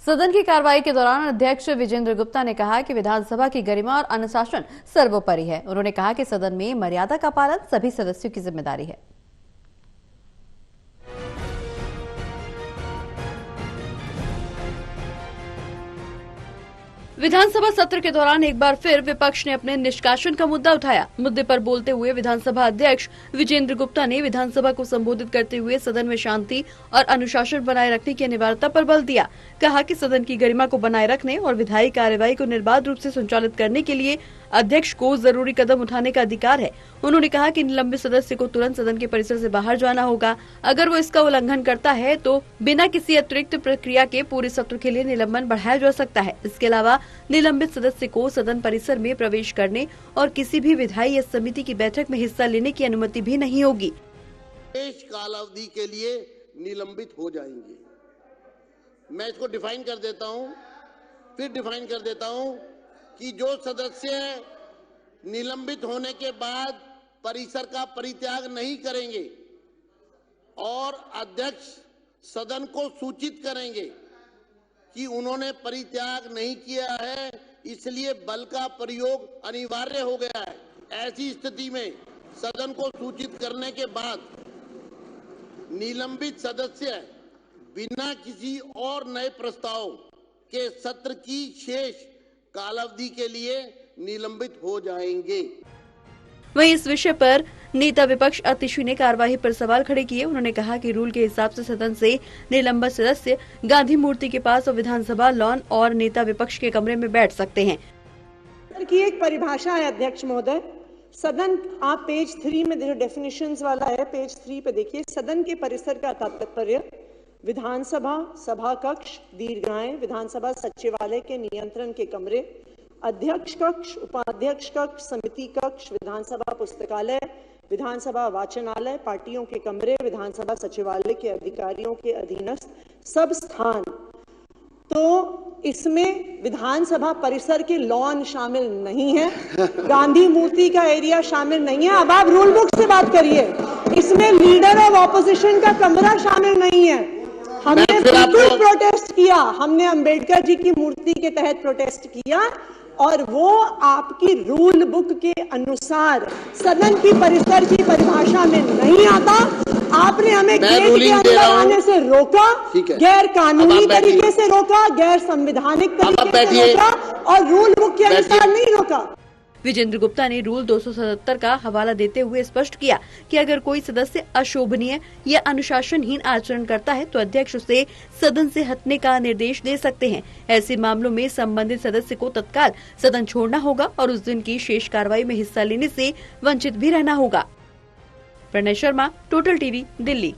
सदन की कार्रवाई के दौरान अध्यक्ष विजेंद्र गुप्ता ने कहा कि विधानसभा की गरिमा और अनुशासन सर्वोपरि है। उन्होंने कहा कि सदन में मर्यादा का पालन सभी सदस्यों की जिम्मेदारी है। विधानसभा सत्र के दौरान एक बार फिर विपक्ष ने अपने निष्कासन का मुद्दा उठाया। मुद्दे पर बोलते हुए विधानसभा अध्यक्ष विजेंद्र गुप्ता ने विधानसभा को संबोधित करते हुए सदन में शांति और अनुशासन बनाए रखने की अनिवार्यता पर बल दिया। कहा कि सदन की गरिमा को बनाए रखने और विधायी कार्यवाही को निर्बाध रूप से संचालित करने के लिए अध्यक्ष को जरूरी कदम उठाने का अधिकार है। उन्होंने कहा कि निलंबित सदस्य को तुरंत सदन के परिसर से बाहर जाना होगा। अगर वो इसका उल्लंघन करता है तो बिना किसी अतिरिक्त प्रक्रिया के पूरे सत्र के लिए निलंबन बढ़ाया जा सकता है। इसके अलावा निलंबित सदस्य को सदन परिसर में प्रवेश करने और किसी भी विधायी या समिति की बैठक में हिस्सा लेने की अनुमति भी नहीं होगी। शेष कालावधि के लिए निलंबित हो जाएंगे। मैं इसको डिफाइन कर देता हूं, फिर डिफाइन कर देता हूं कि जो सदस्य निलंबित होने के बाद परिसर का परित्याग नहीं करेंगे और अध्यक्ष सदन को सूचित करेंगे कि उन्होंने परित्याग नहीं किया है, इसलिए बल का प्रयोग अनिवार्य हो गया है। ऐसी स्थिति में सदन को सूचित करने के बाद निलंबित सदस्य बिना किसी और नए प्रस्ताव के सत्र की शेष कालावधि के लिए निलंबित हो जाएंगे। वहीं इस विषय पर नेता विपक्ष अतिशी ने कार्यवाही पर सवाल खड़े किए। उन्होंने कहा कि रूल के हिसाब से सदन से निलंबित सदस्य गांधी मूर्ति के पास और विधानसभा लॉन और नेता विपक्ष के कमरे में बैठ सकते हैं। की एक परिभाषा है अध्यक्ष महोदय, सदन आप पेज 3 में जो डेफिनेशंस वाला है, पेज 3 पे देखिए, सदन के परिसर का तात्पर्य विधानसभा सभा कक्ष, दीर्घाएं, विधानसभा सचिवालय के नियंत्रण के कमरे, अध्यक्ष कक्ष, उपाध्यक्ष कक्ष, समिति कक्ष, विधानसभा पुस्तकालय, विधानसभा वाचनालय, पार्टियों के कमरे, विधानसभा सचिवालय के अधिकारियों के अधीनस्थ सब स्थान। तो इसमें विधानसभा परिसर के लॉन शामिल नहीं है, गांधी मूर्ति का एरिया शामिल नहीं है। अब आप रूल बुक से बात करिए, इसमें लीडर ऑफ ऑपोजिशन का कमरा शामिल नहीं है। हमने बिल्कुल प्रोटेस्ट किया, हमने अंबेडकर जी की मूर्ति के तहत प्रोटेस्ट किया और वो आपकी रूल बुक के अनुसार सदन की परिसर की परिभाषा में नहीं आता। आपने हमें गेट के अंदर आने से रोका, गैर कानूनी तरीके से रोका, गैर संवैधानिक तरीके से रोका और रूल बुक के अनुसार नहीं रोका। विजेंद्र गुप्ता ने रूल 277 का हवाला देते हुए स्पष्ट किया कि अगर कोई सदस्य अशोभनीय या अनुशासनहीन आचरण करता है तो अध्यक्ष उसे सदन से हटने का निर्देश दे सकते हैं। ऐसे मामलों में संबंधित सदस्य को तत्काल सदन छोड़ना होगा और उस दिन की शेष कार्रवाई में हिस्सा लेने से वंचित भी रहना होगा। Pranay Sharma, total TV, Delhi.